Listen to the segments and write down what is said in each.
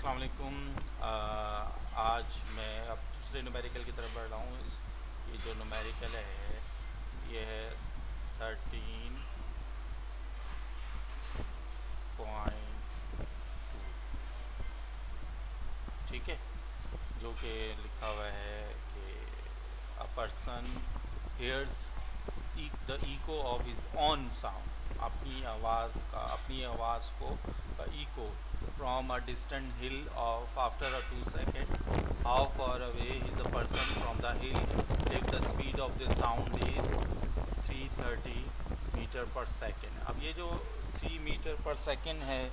अस्सलाम वालेकुम। आज मैं अब दूसरे न्यूमेरिकल की तरफ बढ़ रहा हूँ। ये जो न्यूमेरिकल है ये है 13.2। ठीक है, जो कि लिखा हुआ है कि a person hears the echo of his own sound, अपनी आवाज़ को echo from a distant hill of after a 2 second. How far away is a person from the hill if the speed of the sound is 330 metre per second. अब ये जो 3 metre per second है,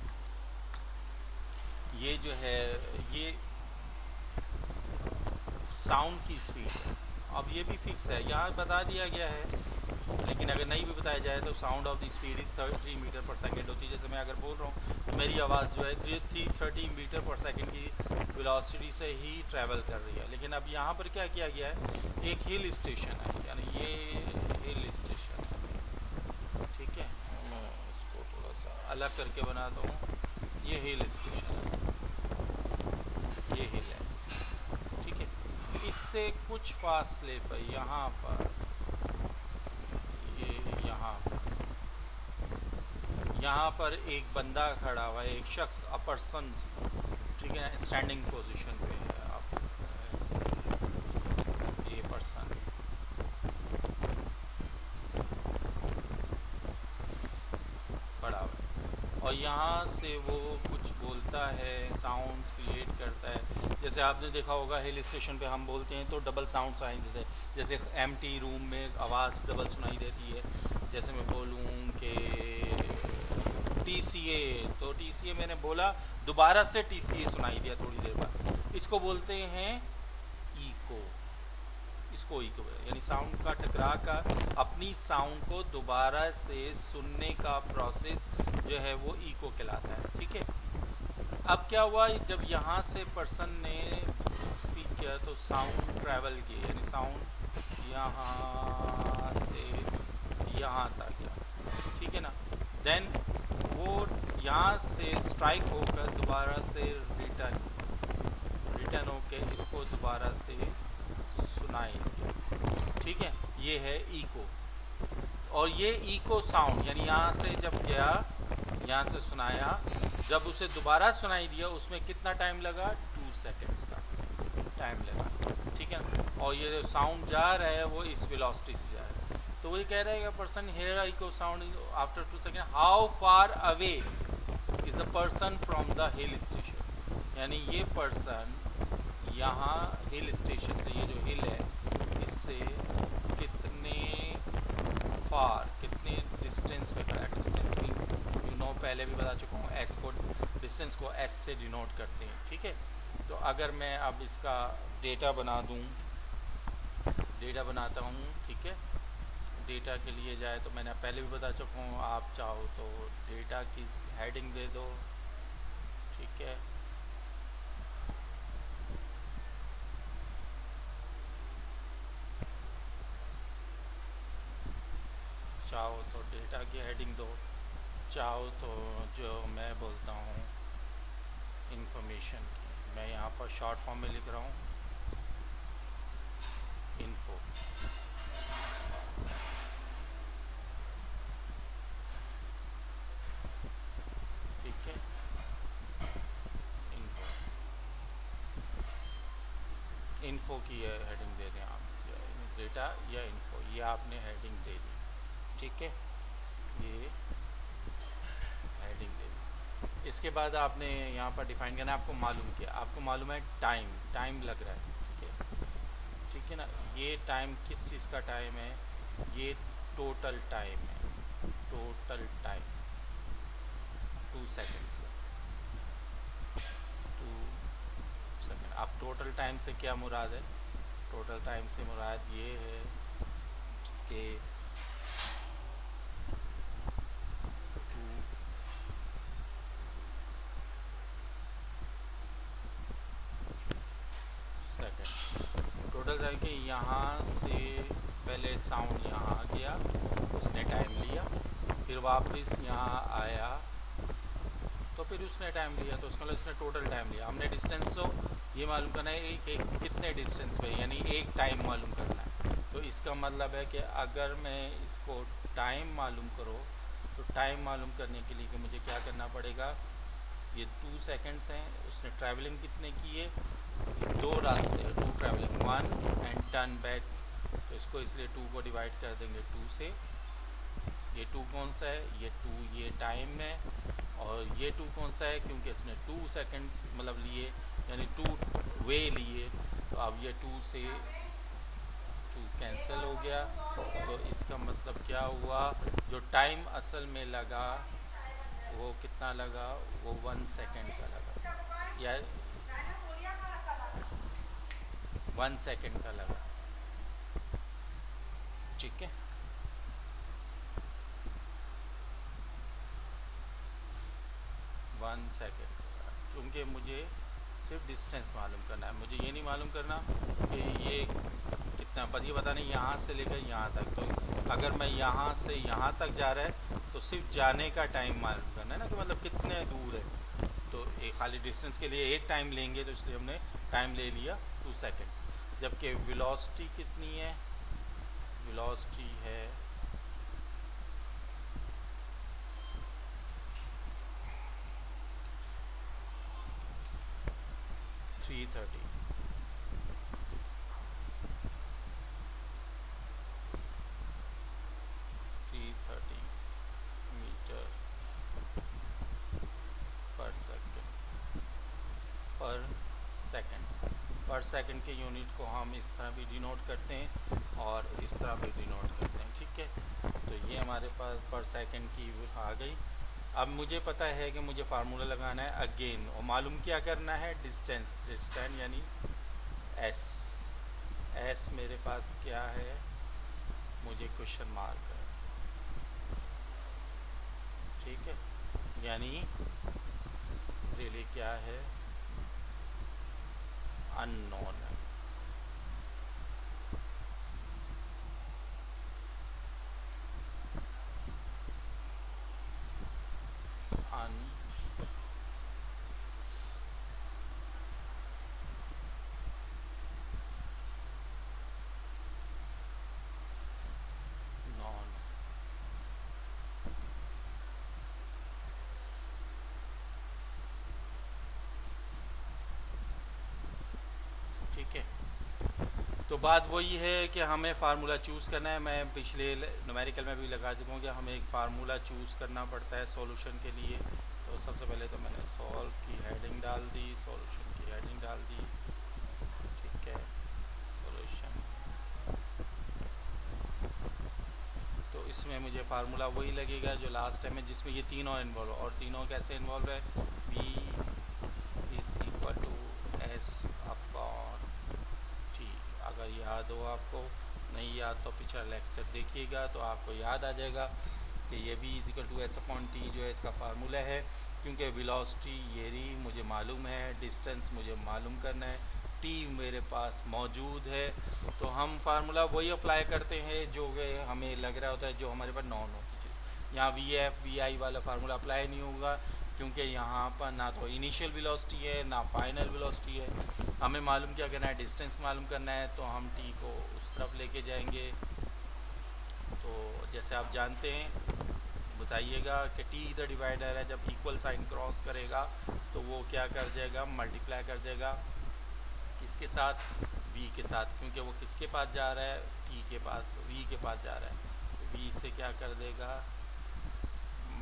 ये जो है ये sound की speed है। अब ये भी फिक्स है, यहाँ बता दिया गया है, लेकिन अगर नहीं भी बताया जाए तो sound of the speed is 3 metre per second होती है। जैसे मैं अगर बोल रहा हूँ तो मेरी आवाज़ जो है 330 मीटर पर सेकेंड की वेलोसिटी से ही ट्रैवल कर रही है। लेकिन अब यहाँ पर क्या किया गया है, एक हिल स्टेशन है, यानी ये हिल स्टेशन है। ठीक है, मैं इसको थोड़ा सा अलग करके बनाता हूँ। ये हिल स्टेशन है, ये हिल है। ठीक है, इससे कुछ फासले पर यहाँ पर, ये यहाँ पर एक बंदा खड़ा हुआ है, एक शख्स, अ पर्सन। ठीक है, स्टैंडिंग पोजीशन पे है आप, ये पर्सन खड़ा हुआ है और यहाँ से वो कुछ बोलता है, साउंड क्रिएट करता है। जैसे आपने देखा होगा हिल स्टेशन पे हम बोलते हैं तो डबल साउंड सुनाई देते हैं। जैसे एम्प्टी रूम में आवाज़ डबल सुनाई देती है। जैसे मैं बोलूँ कि टीसीए, तो टीसीए मैंने बोला, दोबारा से टीसीए सुनाई दिया थोड़ी देर बाद, इसको बोलते हैं इको। इसको इको यानी साउंड का टकरा का अपनी साउंड को दोबारा से सुनने का प्रोसेस जो है वो इको कहलाता है। ठीक है, अब क्या हुआ, जब यहाँ से पर्सन ने स्पीक किया तो साउंड ट्रैवल की, यानी साउंड यहाँ से यहाँ तक गया। ठीक है ना, देन वो यहाँ से स्ट्राइक होकर दोबारा से रिटर्न रिटर्न होके इसको दोबारा से सुनाई दिया। ठीक है, ये है इको। और ये इको साउंड यानी यहाँ से जब गया, यहाँ से सुनाया, जब उसे दोबारा सुनाई दिया उसमें कितना टाइम लगा, 2 सेकेंड्स का टाइम लगा। ठीक है, और ये जो साउंड जा रहा है वो इस वेलोसिटी से जा रहा है। तो वही कह रहा है कि person hear echo sound after 2 second, how far away is the person from the hill station. यानी ये पर्सन यहाँ हिल स्टेशन से, ये जो हिल है इससे कितने फार, कितने डिस्टेंस पे खड़ा है। डिस्टेंस मीन्स यू नो, पहले भी बता चुका हूँ, एस को, डिस्टेंस को एस से डिनोट करते हैं। ठीक है, तो अगर मैं अब इसका डेटा बना दूँ, डेटा बनाता हूँ। ठीक है, डेटा के लिए जाए तो मैंने पहले भी बता चुका हूँ, आप चाहो तो डेटा की हेडिंग दे दो। ठीक है, चाहो तो डेटा की हेडिंग दो, चाहो तो जो मैं बोलता हूँ इंफॉर्मेशन की, मैं यहाँ पर शॉर्ट फॉर्म में लिख रहा हूँ इन्फो। ठीक है, इन्फो, इन्फो की हेडिंग दे दें आप, डेटा या इन्फो, ये आपने हेडिंग दे दी। ठीक है, ये हेडिंग दे दी। इसके बाद आपने यहाँ पर डिफाइन करना, आपको मालूम किया, आपको मालूम है टाइम, टाइम लग रहा है। ठीक है, ठीक है ना, ये टाइम किस चीज़ का टाइम है, ये टोटल टाइम है, टोटल टाइम 2 सेकेंड्स का, 2 सेकेंड। अब टोटल टाइम से क्या मुराद है, टोटल टाइम से मुराद ये है कि 2 सेकेंड टोटल टाइम के, यहाँ से पहले साउंड यहाँ गया, उसने टाइम लिया, फिर वापस यहाँ आया। तो फिर उसने टाइम लिया, तो उसका मतलब उसने टोटल टाइम लिया। हमने डिस्टेंस तो ये मालूम करना है एक कितने डिस्टेंस पे, यानी एक टाइम मालूम करना है। तो इसका मतलब है कि अगर मैं इसको टाइम मालूम करूँ, तो टाइम मालूम करने के लिए कि मुझे क्या करना पड़ेगा, ये 2 सेकेंड्स हैं, उसने ट्रैवलिंग कितने की है, 2 रास्ते, 2 ट्रैवलिंग 1 एंड टर्न बैक। तो इसको इसलिए 2 को डिवाइड कर देंगे 2 से। ये 2 कौन सा है, ये 2 ये टाइम है, और ये 2 कौन सा है, क्योंकि इसने 2 सेकेंड्स मतलब लिए, यानी 2 वे लिए। तो अब ये 2 से 2 कैंसिल हो गया। तो इसका मतलब क्या हुआ, जो टाइम असल में लगा वो कितना लगा, वो 1 सेकेंड का लगा, या 1 सेकेंड का लगा। ठीक है, 1 सेकेंड, क्योंकि मुझे सिर्फ डिस्टेंस मालूम करना है, मुझे ये नहीं मालूम करना कि ये कितना, पर ये पता नहीं यहाँ से लेकर यहाँ तक। तो अगर मैं यहाँ से यहाँ तक जा रहा है तो सिर्फ जाने का टाइम मालूम करना है ना, कि मतलब कितने दूर है। तो एक खाली डिस्टेंस के लिए एक टाइम लेंगे, तो इसलिए हमने टाइम ले लिया 2 सेकेंड्स। जबकि वेलोसिटी कितनी है, वेलोसिटी है 330। 330 मीटर पर सेकेंड, पर सेकेंड के यूनिट को हम इस तरह भी डिनोट करते हैं और इस तरह भी डिनोट करते हैं। ठीक है, तो ये हमारे पास पर सेकेंड की आ गई। अब मुझे पता है कि मुझे फार्मूला लगाना है अगेन, और मालूम क्या करना है, डिस्टेंस यानी एस। एस मेरे पास क्या है, मुझे क्वेश्चन मार्क है। ठीक है, यानी रियली क्या है, अननोन है। ठीक है, तो बात वही है कि हमें फार्मूला चूज़ करना है। मैं पिछले न्यूमेरिकल में भी लगा चुका हूँ कि हमें एक फार्मूला चूज़ करना पड़ता है सॉल्यूशन के लिए। तो सबसे पहले तो मैंने सॉल्व की हेडिंग डाल दी, सॉल्यूशन की हेडिंग डाल दी। ठीक है, सॉल्यूशन, तो इसमें मुझे फार्मूला वही लगेगा जो लास्ट टाइम है, जिसमें ये तीनों इन्वॉल्व, और तीनों कैसे इन्वॉल्व है, V is equal to S upon T. अगर याद हो आपको, नहीं याद तो पिछला लेक्चर देखिएगा तो आपको याद आ जाएगा कि ये V is equal to S upon T जो है इसका फार्मूला है। क्योंकि वेलोसिटी ये रही मुझे मालूम है, डिस्टेंस मुझे मालूम करना है, टी मेरे पास मौजूद है, तो हम फार्मूला वही अप्लाई करते हैं जो हमें लग रहा होता है, जो हमारे पास नॉन होती चीज़। यहाँ VF VI वाला फार्मूला अप्लाई नहीं होगा, क्योंकि यहाँ पर ना तो इनिशियल वेलोसिटी है ना फाइनल वेलोसिटी है। हमें मालूम क्या करना है, डिस्टेंस मालूम करना है, तो हम टी को उस तरफ लेके जाएंगे। तो जैसे आप जानते हैं, बताइएगा कि टी इधर डिवाइडर है, जब इक्वल साइन क्रॉस करेगा तो वो क्या कर जाएगा, मल्टीप्लाई कर जाएगा किसके साथ, v के साथ, क्योंकि वो किसके पास जा रहा है, t के पास, v के पास जा रहा है, तो v से क्या कर देगा,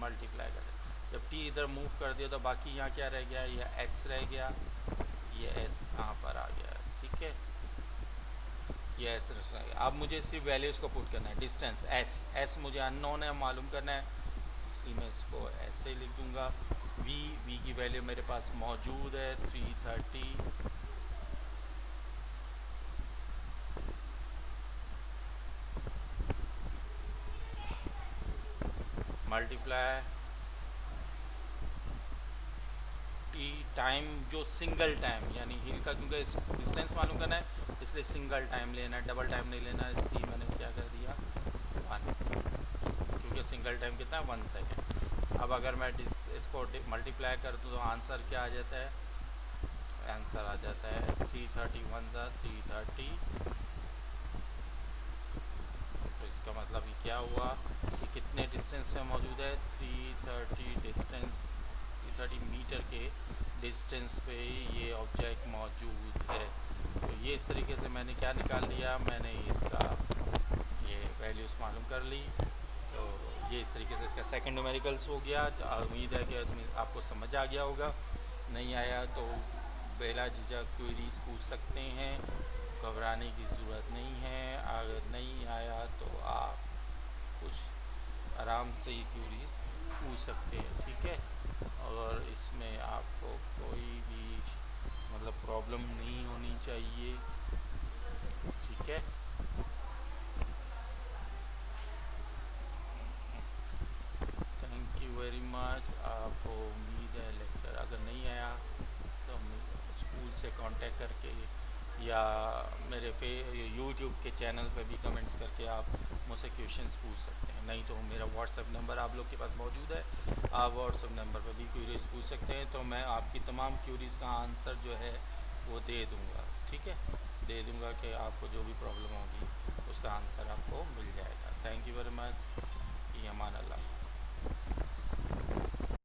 मल्टीप्लाई कर देगा। जब t इधर मूव कर दिया तो बाकी यहाँ क्या रह गया, ये s रह गया, ये s कहाँ पर आ गया। ठीक है, ये s रह गया। अब मुझे सिर्फ वैल्यूज़ को पुट करना है, डिस्टेंस s मुझे अननोन है, मालूम करना है, इसलिए मैं इसको ऐसे लिख दूंगा। v की वैल्यू मेरे पास मौजूद है 330, मल्टीप्लाई टी टाइम, जो सिंगल टाइम यानी हिल का, क्योंकि डिस्टेंस मालूम करना है इसलिए सिंगल टाइम लेना है, डबल टाइम नहीं लेना, इसलिए मैंने क्या कर दिया 1, क्योंकि सिंगल टाइम कितना है 1 सेकेंड। अब अगर मैं इसको मल्टीप्लाई कर दूँ तो आंसर क्या आ जाता है? आंसर आ जाता है 331 ज़ा 330। तो इसका मतलब ये क्या हुआ कि कितने डिस्टेंस से मौजूद है? 330 डिस्टेंस, 330 मीटर के डिस्टेंस पे ये ऑब्जेक्ट मौजूद है। तो ये इस तरीके से मैंने क्या निकाल लिया, मैंने इसका ये वैल्यूज़ मालूम कर ली। तो ये इस तरीके से इसका सेकंड न्यूमेरिकल्स हो गया। उम्मीद है कि आपको समझ आ गया होगा। नहीं आया तो बेला झिझक क्वेरीज पूछ सकते हैं, घबराने की ज़रूरत नहीं है। अगर नहीं आया तो आप कुछ आराम से ही क्वेरीज पूछ सकते हैं, ठीक है। और इसमें आपको कोई भी मतलब प्रॉब्लम नहीं होनी चाहिए, ठीक है। Thank you very much. आपको उम्मीद है लेक्चर अगर नहीं आया तो स्कूल से कांटेक्ट करके या मेरे यूट्यूब के चैनल पे भी कमेंट्स करके आप मुझसे क्वेश्चंस पूछ सकते हैं। नहीं तो मेरा व्हाट्सएप नंबर आप लोग के पास मौजूद है, आप व्हाट्सएप नंबर पर भी क्वेरीज पूछ सकते हैं। तो मैं आपकी तमाम क्वेरीज़ का आंसर जो है वो दे दूँगा, ठीक है। दे दूँगा कि आपको जो भी प्रॉब्लम होगी उसका आंसर आपको मिल जाएगा। Thank you very much. Aman Allah.